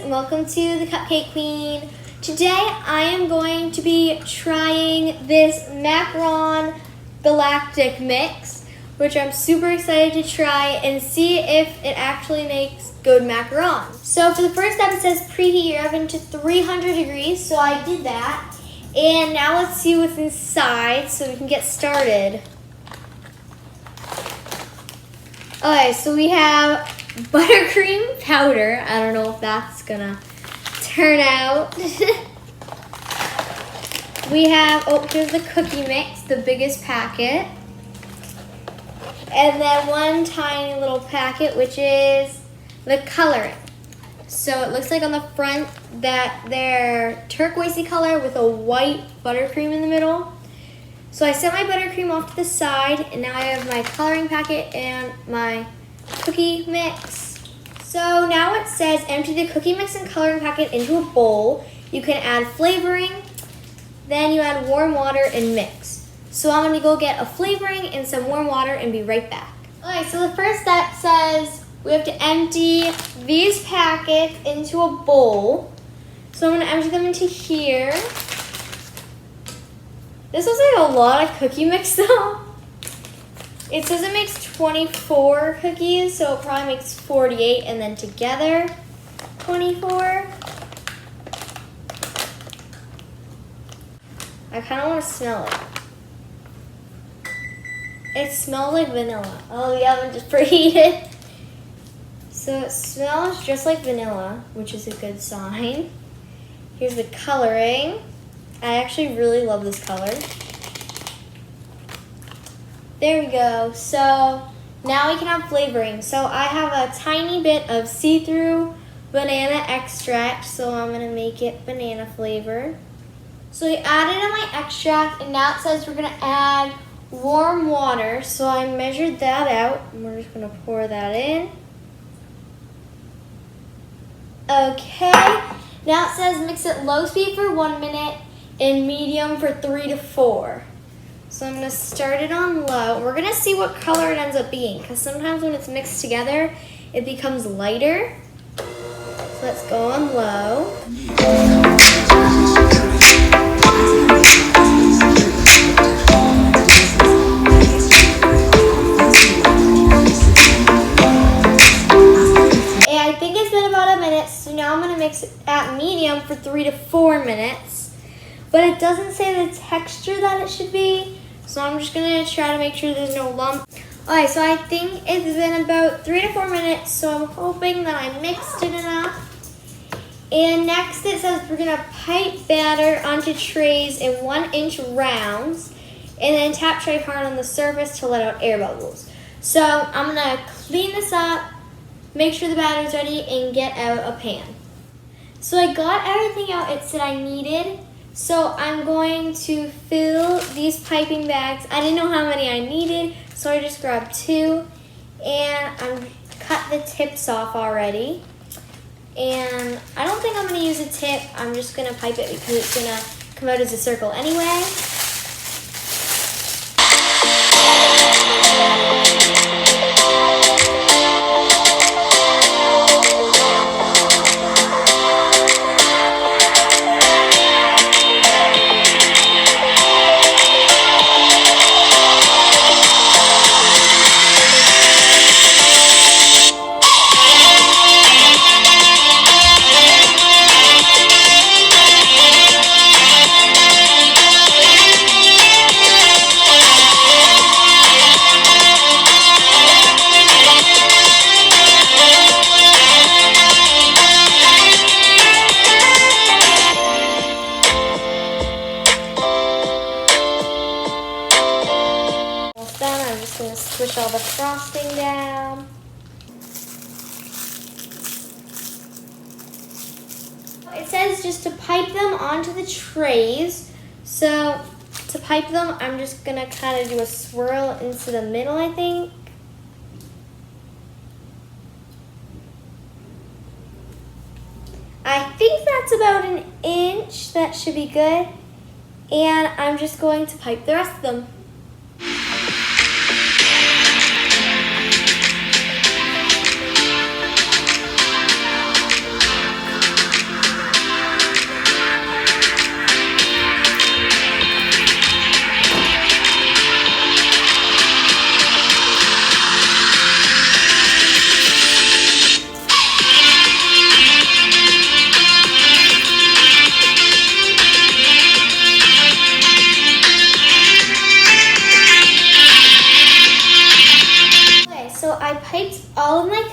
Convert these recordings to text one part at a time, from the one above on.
and welcome to the Cupcake Queen. Today I am going to be trying this Macaron Galactic mix, which I'm super excited to try and see if it actually makes good macaron. So for the first step, it says preheat your oven to 300 degrees, so I did that. And now let's see what's inside so we can get started. Okay, so we have buttercream powder. I don't know if that's gonna turn out. We have, here's the cookie mix, the biggest packet. And then one tiny little packet, which is the coloring. So it looks like on the front that they're turquoisey color with a white buttercream in the middle. So I set my buttercream off to the side, and now I have my coloring packet and my cookie mix. So now it says empty the cookie mix and coloring packet into a bowl. You can add flavoring, then you add warm water and mix. So I'm gonna go get a flavoring and some warm water and be right back. Okay, so the first step says we have to empty these packets into a bowl. So I'm gonna empty them into here. This looks like a lot of cookie mix though. It says it makes 24 cookies, so it probably makes 48, and then together 24. I kind of want to smell it. It smells like vanilla. Oh, the oven just preheated. So it smells just like vanilla, which is a good sign. Here's the coloring. I actually really love this color. There we go. So now we can have flavoring. So I have a tiny bit of see-through banana extract, so I'm gonna make it banana flavor. So I added in my extract, and now it says we're gonna add warm water. So I measured that out, and we're just gonna pour that in. Okay, now it says mix it low speed for 1 minute and medium for 3 to 4. So I'm gonna start it on low. We're gonna see what color it ends up being, because sometimes when it's mixed together, it becomes lighter. So let's go on low. And I think it's been about a minute, so now I'm gonna mix it at medium for 3 to 4 minutes. But it doesn't say the texture that it should be, so I'm just gonna try to make sure there's no lump. Okay, so I think it's been about 3 to 4 minutes, so I'm hoping that I mixed it enough. And next it says we're gonna pipe batter onto trays in 1-inch rounds, and then tap tray hard on the surface to let out air bubbles. So I'm gonna clean this up, make sure the batter's ready, and get out a pan. So I got everything out it said I needed. So I'm going to fill these piping bags. I didn't know how many I needed, so I just grabbed 2. And I'm cut the tips off already. And I don't think I'm gonna use a tip. I'm just gonna pipe it because it's gonna come out as a circle anyway. I'm just going to squish all the frosting down. It says just to pipe them onto the trays. So to pipe them, I'm just going to kind of do a swirl into the middle, I think. I think that's about 1 inch. That should be good. And I'm just going to pipe the rest of them.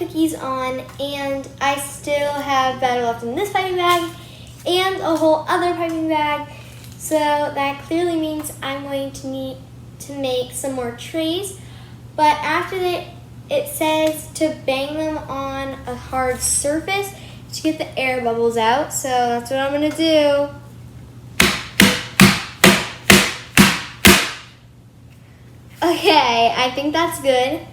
cookies on, and I still have batter left in this piping bag and a whole other piping bag. So that clearly means I'm going to need to make some more trays. But after that, it says to bang them on a hard surface to get the air bubbles out. So that's what I'm gonna do. Okay, I think that's good.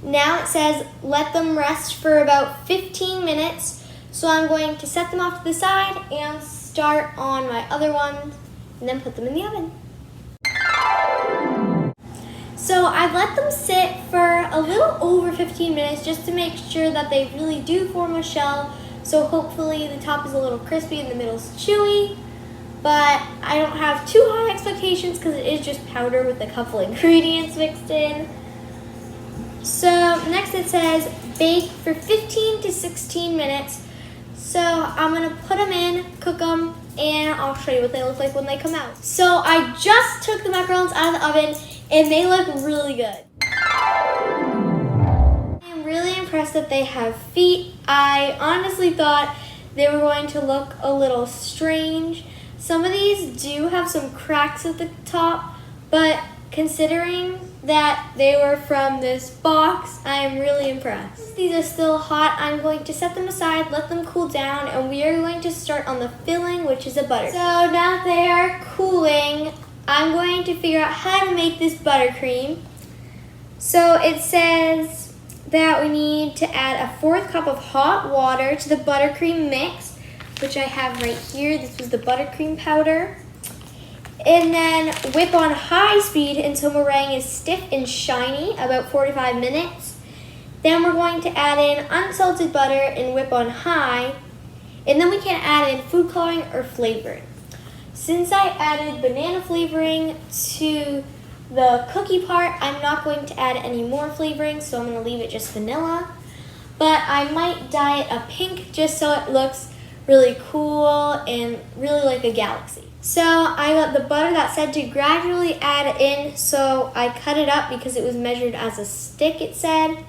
Now it says let them rest for about 15 minutes. So I'm going to set them off to the side and start on my other ones and then put them in the oven. So I've let them sit for a little over 15 minutes just to make sure that they really do form a shell. So hopefully the top is a little crispy and the middle is chewy. But I don't have too high expectations because it is just powder with a couple ingredients mixed in. So next it says bake for 15 to 16 minutes. So I'm gonna put them in, cook them, and I'll show you what they look like when they come out. So I just took the macarons out of the oven and they look really good. I'm really impressed that they have feet. I honestly thought they were going to look a little strange. Some of these do have some cracks at the top, but considering that they were from this box, I am really impressed. These are still hot. I'm going to set them aside, let them cool down, and we are going to start on the filling, which is a butter. So now that they are cooling, I'm going to figure out how to make this buttercream. So it says that we need to add a 1/4 cup of hot water to the buttercream mix, which I have right here. This was the buttercream powder. And then whip on high speed until meringue is stiff and shiny, about 45 minutes. Then we're going to add in unsalted butter and whip on high. And then we can add in food coloring or flavoring. Since I added banana flavoring to the cookie part, I'm not going to add any more flavoring, so I'm going to leave it just vanilla. But I might dye it a pink just so it looks really cool and really like a galaxy. So I got the butter that said to gradually add in, so I cut it up because it was measured as a stick, it said.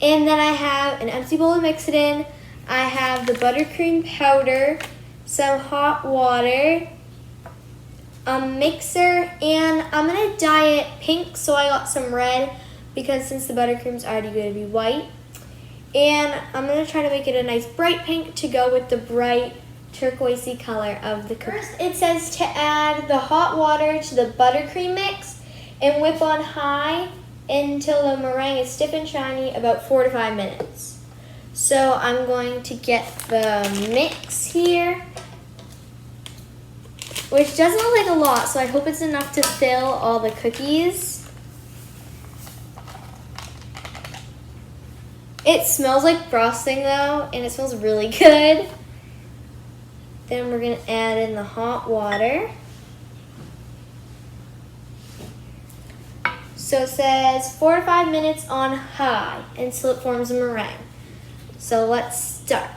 And then I have an empty bowl to mix it in. I have the buttercream powder, some hot water, a mixer, and I'm gonna dye it pink, so I got some red because since the buttercream's already going to be white. And I'm gonna try to make it a nice bright pink to go with the bright turquoisey color of the cookie. First, it says to add the hot water to the buttercream mix and whip on high until the meringue is stiff and shiny, about 4 to 5 minutes. So I'm going to get the mix here, which doesn't look like a lot, so I hope it's enough to fill all the cookies. It smells like frosting though, and it smells really good. Then we're gonna add in the hot water. So it says 4 to 5 minutes on high until it forms a meringue. So let's start.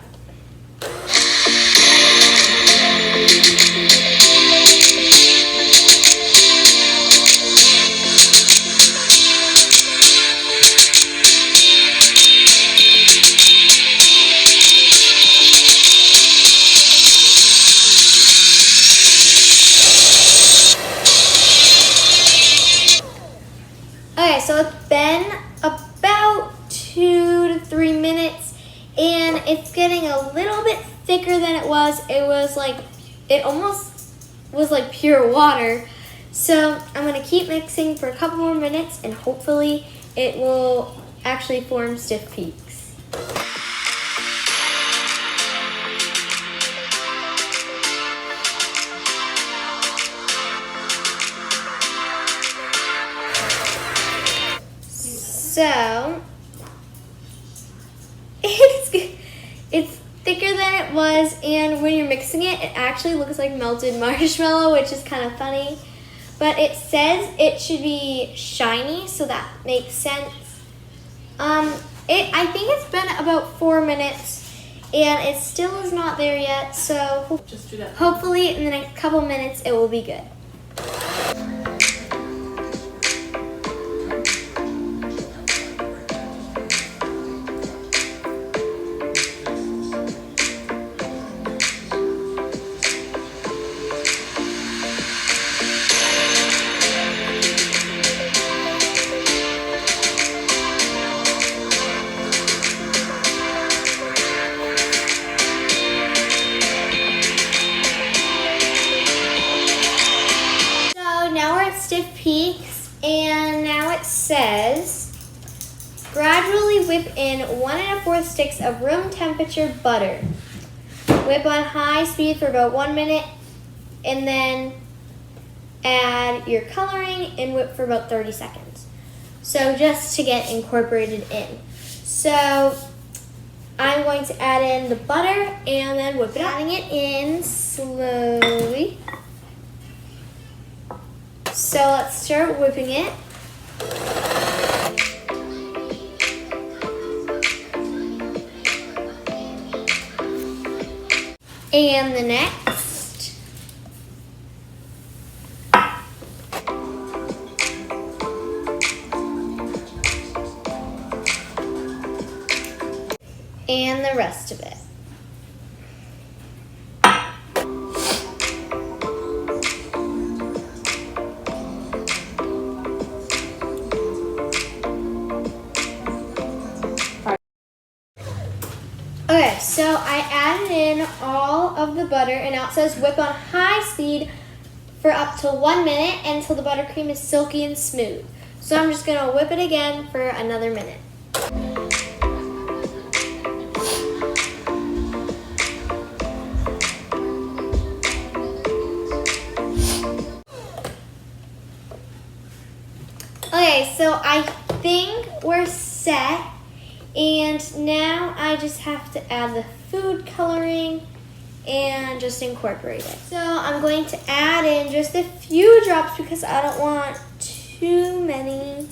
Okay, so it's been about 2 to 3 minutes and it's getting a little bit thicker than it was. It almost was like pure water. So I'm gonna keep mixing for a couple more minutes and hopefully it will actually form stiff peaks. So it's thicker than it was, and when you're mixing it, it actually looks like melted marshmallow, which is kind of funny. But it says it should be shiny, so that makes sense. I think it's been about 4 minutes, and it still is not there yet. So hopefully in the next couple minutes, it will be good. says, gradually whip in 1 1/4 sticks of room temperature butter. Whip on high speed for about 1 minute, and then add your coloring and whip for about 30 seconds. So just to get incorporated in. So I'm going to add in the butter and then whip it up. Adding it in slowly. So let's start whipping it. And the next. And the rest of it. Okay, so I added in all of the butter, and now it says whip on high speed for up to 1 minute until the buttercream is silky and smooth. So I'm just gonna whip it again for another minute. Okay, so I think we're set. And now I just have to add the food coloring and just incorporate it. So I'm going to add in just a few drops because I don't want too many.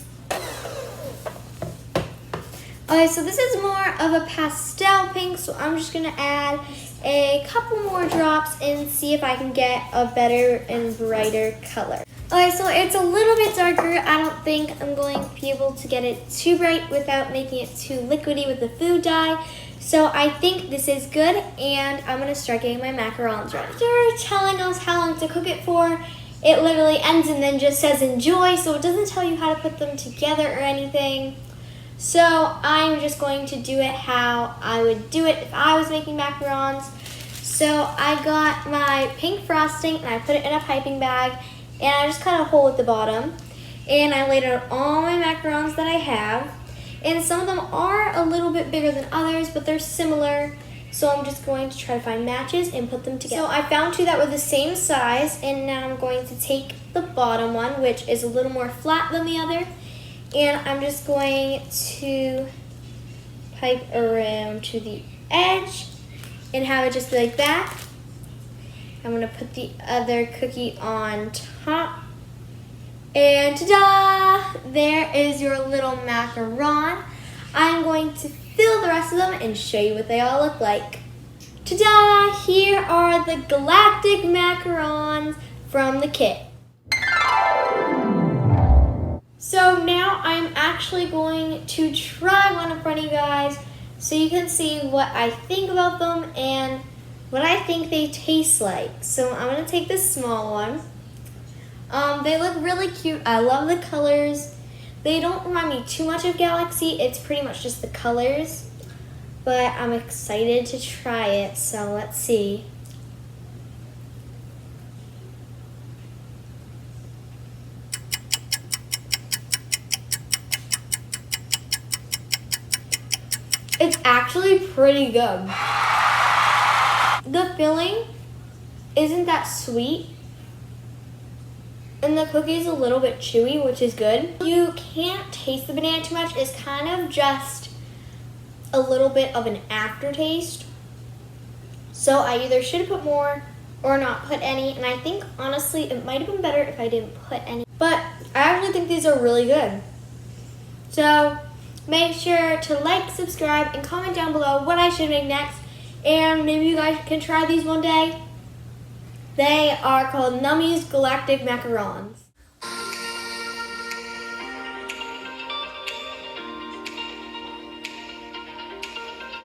Okay, so this is more of a pastel pink, so I'm just gonna add a couple more drops and see if I can get a better and brighter color. Okay, so it's a little bit darker. I don't think I'm going to be able to get it too bright without making it too liquidy with the food dye. So I think this is good, and I'm gonna start getting my macarons ready. After telling us how long to cook it for, it literally ends and then just says enjoy, so it doesn't tell you how to put them together or anything. So I'm just going to do it how I would do it if I was making macarons. So I got my pink frosting and I put it in a piping bag, and I just cut a hole at the bottom, and I laid out all my macarons that I have, and some of them are a little bit bigger than others, but they're similar, so I'm just going to try to find matches and put them together. So I found two that were the same size, and now I'm going to take the bottom one, which is a little more flat than the other, and I'm just going to pipe around to the edge and have it just be like that. I'm gonna put the other cookie on top. And ta-da! There is your little macaron. I'm going to fill the rest of them and show you what they all look like. Ta-da! Here are the Galactic macarons from the kit. So now I'm actually going to try one in front of you guys so you can see what I think about them and what I think they taste like. So I'm gonna take this small one. They look really cute. I love the colors. They don't remind me too much of Galaxy. It's pretty much just the colors, but I'm excited to try it. So let's see. It's actually pretty good. The filling isn't that sweet, and the cookie's a little bit chewy, which is good. You can't taste the banana too much. It's kind of just a little bit of an aftertaste. So I either should have put more or not put any, and I think honestly it might have been better if I didn't put any. But I actually think these are really good. So make sure to like, subscribe, and comment down below what I should make next. And maybe you guys can try these one day. They are called Nummy's Galactic Macarons.